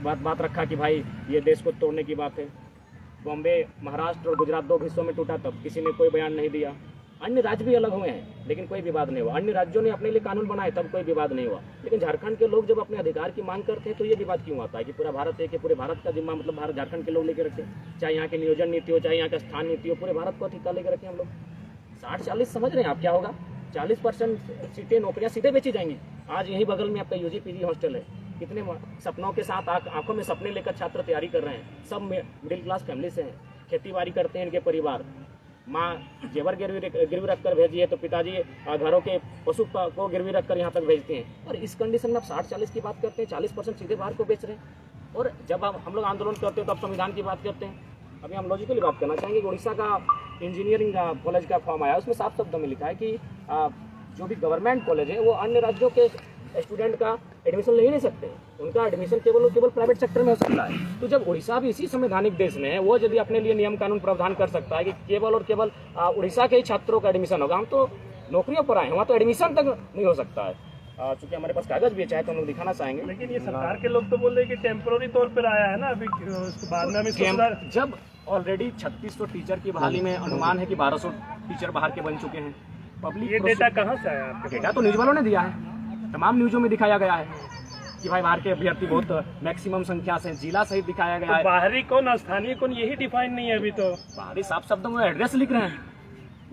बात रखा कि भाई ये देश को तोड़ने की बात है। बॉम्बे, महाराष्ट्र और गुजरात दो हिस्सों में टूटा, तब किसी ने कोई बयान नहीं दिया। अन्य राज्य भी अलग हुए हैं लेकिन कोई विवाद नहीं हुआ। अन्य राज्यों ने अपने लिए कानून बनाए तब कोई विवाद नहीं हुआ। लेकिन झारखंड के लोग जब अपने अधिकार की मांग करते हैं तो ये विवाद क्यों आता है कि पूरा भारत है, कि पूरे भारत का जिम्मा मतलब भारत झारखंड के लोग लेकर रखे, चाहे यहाँ की नियोजन नीति हो, चाहे यहाँ का स्थान नीति हो, पूरे भारत को अधिकार लेकर रखे हम लोग। 60-40 समझ रहे हैं आप क्या होगा? 40% सीटें, नौकरियां, सीटें बेची जाएंगी। आज यही बगल में आपका यूजी पीजी हॉस्टल है। कितने सपनों के साथ आंखों में सपने लेकर छात्र तैयारी कर रहे हैं। सब मिडिल क्लास फैमिली से हैं, खेती बाड़ी करते हैं इनके परिवार। माँ जेवर गिरवी रख कर भेजी है तो पिताजी घरों के पशु को गिरवी रख कर यहाँ तक भेजते हैं। और इस कंडीशन में आप 60-40 की बात करते हैं, 40% सीधे बाहर को बेच रहे हैं। और जब हम लोग आंदोलन करते हैं तो आप संविधान की बात करते हैं। अभी हम लॉजिकली बात करना चाहेंगे, उड़ीसा का इंजीनियरिंग कॉलेज का फॉर्म आया, उसमें साफ शब्दों में लिखा है कि जो भी गवर्नमेंट कॉलेज है वो अन्य राज्यों के स्टूडेंट का एडमिशन ले ही नहीं सकते। उनका एडमिशन केवल प्राइवेट सेक्टर में हो सकता है। तो जब उड़ीसा भी इसी संवैधानिक देश में है, वो यदि अपने लिए नियम कानून प्रावधान कर सकता है कि केवल और केवल उड़ीसा के ही छात्रों का एडमिशन होगा, हम तो नौकरियों पर आए हैं, वहाँ तो एडमिशन तक नहीं हो सकता है। चूंकि हमारे पास कागज भी चाहे तो हम लोग दिखाना चाहेंगे। लेकिन ये सरकार के लोग तो बोल रहे हैं कि टेम्पोररी तौर पर आया है ना, अभी उसके बाद में अभी जब ऑलरेडी 3600 टीचर की बहाली में अनुमान है कि 1200 टीचर बाहर के बन चुके हैं। पब्लिक ये डेटा कहाँ से आया आपके? डेटा तो न्यूज वालों ने दिया है, तमाम न्यूजों में दिखाया गया है कि भाई बाहर के अभ्यर्थी बहुत मैक्सिमम संख्या से, जिला सहित दिखाया गया है। बाहरी कौन, स्थानीय कौन, यही डिफाइन नहीं है अभी तो। बाहरी साफ शब्दों में एड्रेस लिख रहे हैं।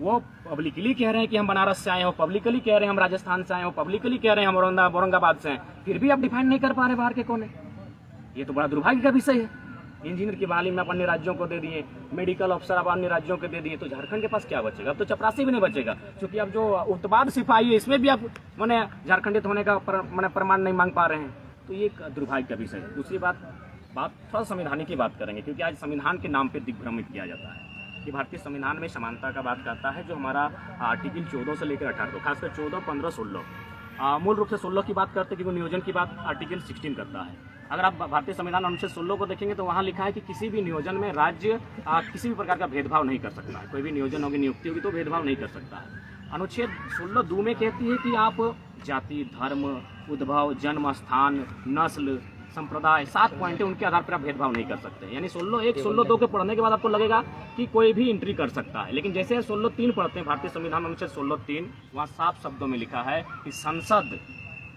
वो पब्लिकली कह रहे हैं कि हम बनारस से आए हो, पब्लिकली कह रहे हैं हम राजस्थान से आए हो, पब्लिकली कह रहे हैं हम औरंगाबाद से हैं, फिर भी आप डिफाइन नहीं कर पा रहे बाहर के कौन है। ये तो बड़ा दुर्भाग्य का विषय है। इंजीनियर की बहाली में आप अन्य राज्यों को दे दिए, मेडिकल अफसर आप अन्य राज्यों को दे दिए, तो झारखंड के पास क्या बचेगा? अब तो चपरासी भी नहीं बचेगा, क्योंकि अब जो उत्पाद सिपाही है इसमें भी आप मैंने झारखंडित होने का प्रमाण नहीं मांग पा रहे हैं। तो ये एक दुर्भाग्य का विषय है। दूसरी बात थोड़ा संविधान की बात करेंगे, क्योंकि आज संविधान के नाम पर दिग्भ्रमित किया जाता है कि भारतीय संविधान में समानता का बात करता है, जो हमारा आर्टिकल 14 से लेकर 18, खासकर 14, 15, 16, मूल रूप से 16 की बात करते हैं क्योंकि नियोजन की बात आर्टिकल 16 करता है। अगर आप भारतीय संविधान अनुच्छेद 16 को देखेंगे तो वहाँ लिखा है कि किसी भी नियोजन में राज्य किसी भी प्रकार का भेदभाव नहीं कर सकता है। कोई भी नियोजन होगी, नियुक्ति होगी तो भेदभाव नहीं कर सकता है। अनुच्छेद 16 2 में कहती है कि आप जाति, धर्म, उद्भव, जन्म स्थान, नस्ल, संप्रदाय, 7 पॉइंट है, उनके आधार पर आप भेदभाव नहीं कर सकते। यानी 16(1), 16(2) के पढ़ने के बाद आपको लगेगा कि कोई भी एंट्री कर सकता है। लेकिन जैसे 16(3) पढ़ते हैं भारतीय संविधान अनुच्छेद 16(3), वहाँ साफ शब्दों में लिखा है कि संसद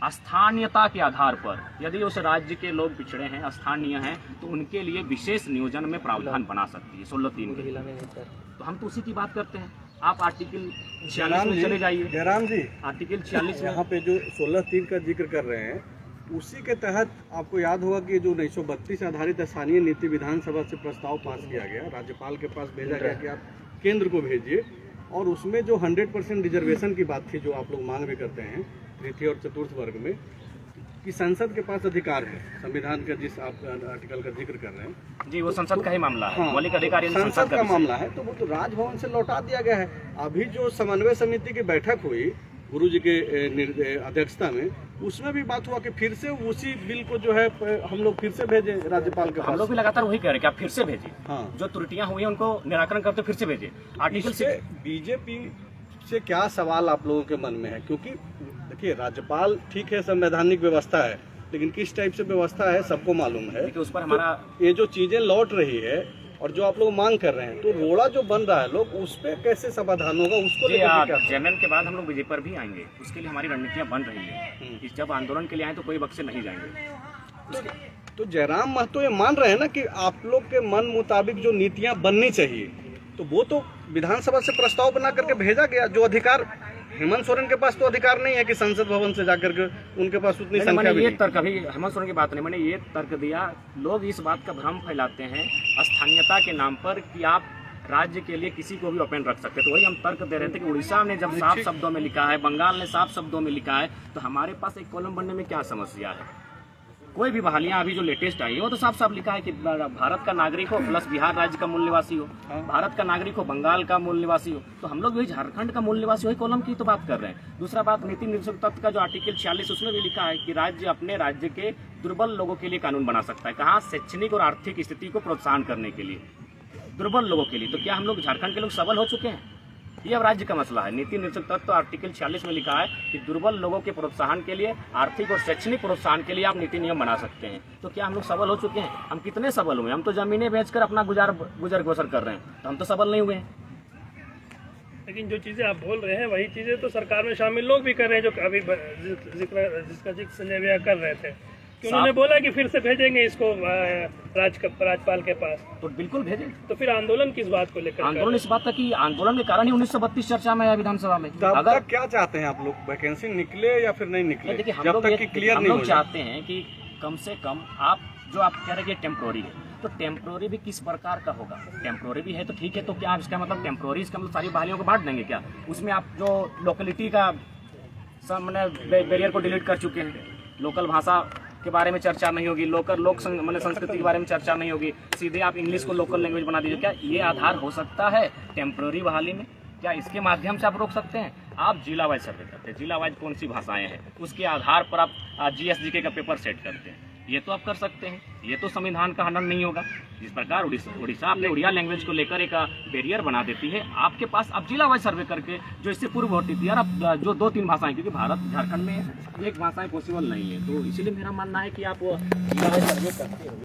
स्थानीयता के आधार पर यदि उस राज्य के लोग पिछड़े हैं, स्थानीय हैं, तो उनके लिए विशेष नियोजन में प्रावधान बना सकती है 16(3) के। तो हम तो उसी की बात करते हैं। आप आर्टिकल 46 में चले जाइए। जयराम जी, आर्टिकल 46 यहाँ पे जो 16(3) का जिक्र कर रहे हैं, उसी के तहत आपको याद होगा कि जो 1932 आधारित स्थानीय नीति विधानसभा से प्रस्ताव पास किया गया, राज्यपाल के पास भेजा गया कि आप केंद्र को भेजिए, और उसमें जो 100% रिजर्वेशन की बात थी, जो आप लोग मांग भी करते हैं तृतीय और चतुर्थ वर्ग में, कि संसद के पास अधिकार है। संविधान का जिस आप आर्टिकल का जिक्र कर रहे हैं जी, वो संसद का ही मामला है। हाँ, मौलिक अधिकार संसद का मामला है, तो वो तो राजभवन से लौटा दिया गया है। अभी जो समन्वय समिति की बैठक हुई गुरु जी के अध्यक्षता में, उसमें भी बात हुआ कि फिर से उसी बिल को जो है हम लोग फिर से भेजें राज्यपाल के पास। हम लोग भी लगातार वही कह रहे हैं कि आप फिर से भेजिए। हाँ, जो त्रुटियां हुई हैं उनको निराकरण करते फिर से भेजिए। आर्टिकल से बीजेपी से क्या सवाल आप लोगों के मन में है? क्योंकि देखिए, राज्यपाल ठीक है, संवैधानिक व्यवस्था है, लेकिन किस टाइप से व्यवस्था है सबको मालूम है। उस पर हमारा तो ये जो चीजें लौट रही है और जो आप लोग मांग कर रहे हैं, तो रोड़ा जो बन रहा है लोग, उस पे कैसे समाधान होगा? उसको जेएमएम के बाद हम लोग बीजेपी पर भी आएंगे। उसके लिए हमारी रणनीतियां बन रही है कि जब आंदोलन के लिए आए तो कोई बक्से नहीं जाएंगे। तो जयराम महतो ये मान रहे हैं ना कि आप लोग के मन मुताबिक जो नीतियां बननी चाहिए, तो वो तो विधानसभा से प्रस्ताव बना करके भेजा गया। जो अधिकार हेमंत सोरेन के पास तो अधिकार नहीं है कि संसद भवन से जाकर के उनके पास उतनी संख्या भी। ये तर्क, अभी हेमंत सोरेन की बात नहीं, मैंने ये तर्क दिया। लोग इस बात का भ्रम फैलाते हैं स्थानीयता के नाम पर कि आप राज्य के लिए किसी को भी ओपन रख सकते हैं। तो वही हम तर्क दे रहे थे कि उड़ीसा ने जब साफ शब्दों में लिखा है, बंगाल ने साफ शब्दों में लिखा है, तो हमारे पास एक कॉलम बनने में क्या समस्या है? कोई भी बहालियां अभी जो लेटेस्ट आई है वो तो साफ साफ लिखा है कि भारत का नागरिक हो प्लस बिहार राज्य का मूल निवासी हो, भारत का नागरिक हो, बंगाल का मूल निवासी हो। तो हम लोग भी झारखंड का मूल निवासी वही कॉलम की तो बात कर रहे हैं। दूसरा बात, नीति निर्देशक तत्व का जो आर्टिकल 46, उसमें भी लिखा है कि राज्य अपने राज्य के दुर्बल लोगों के लिए कानून बना सकता है। कहाँ? शैक्षणिक और आर्थिक स्थिति को प्रोत्साहन करने के लिए, दुर्बल लोगों के लिए। तो क्या हम लोग झारखंड के लोग सबल हो चुके हैं? ये अब राज्य का मसला है। नीति निर्देशक तत्व आर्टिकल 46 में लिखा है कि दुर्बल लोगों के प्रोत्साहन के लिए, आर्थिक और शैक्षणिक प्रोत्साहन के लिए आप नीति नियम बना सकते हैं। तो क्या हम लोग सबल हो चुके हैं? हम कितने सबल हुए? हम तो जमीनें बेचकर अपना गुजर बसर कर रहे हैं, तो हम तो सबल नहीं हुए हैं। लेकिन जो चीजें आप बोल रहे हैं वही चीजें तो सरकार में शामिल लोग भी कर रहे हैं, जो अभी जिसका जिक्र संजय भैया कर रहे थे कि उन्होंने बोला कि फिर से भेजेंगे इसको राज्यपाल के पास। तो बिल्कुल भेजें। तो फिर आंदोलन किस बात को लेकर? आंदोलन इस बात का कि आंदोलन के कारण ही 1932 चर्चा में है विधानसभा में। तब अगर तक क्या चाहते हैं आप लोग, वैकेंसी निकले या फिर नहीं निकले? देखिए, हम जब लोग तक कि क्लियर हम नहीं लोग हो जाए। चाहते हैं कि कम से कम आप जो आप कह रहे हैं कि टेम्प्रोरी है, तो टेम्प्रोरी भी किस प्रकार का होगा? टेम्प्रोरी भी है तो ठीक है, तो क्या इसका मतलब टेम्प्रोरी, इसका मतलब सारी बहालियों को बांट देंगे क्या? उसमें आप जो लोकेलिटी का मैंने बैरियर को डिलीट कर चुके हैं, लोकल भाषा के बारे में चर्चा नहीं होगी, मैंने संस्कृति के बारे में चर्चा नहीं होगी, सीधे आप इंग्लिश को लोकल लैंग्वेज बना दीजिए। क्या ये आधार हो सकता है टेम्प्रोरी बहाली में? क्या इसके माध्यम से आप रोक सकते हैं? आप जिला वाइज सर्वे करते हैं, जिला वाइज कौन सी भाषाएं हैं उसके आधार पर आप GSGK का पेपर सेट करते हैं, ये तो आप कर सकते हैं। ये तो संविधान का हनन नहीं होगा। जिस प्रकार उड़ीसा अपने उड़िया लैंग्वेज को लेकर एक बैरियर बना देती है, आपके पास अब जिला वाइज सर्वे करके, जो इससे पूर्व होती थी यार, अब जो 2-3 भाषाएं, क्योंकि झारखंड में एक भाषाएं पॉसिबल नहीं है, तो इसीलिए मेरा मानना है कि आप जिला वाइज सर्वे करते हो।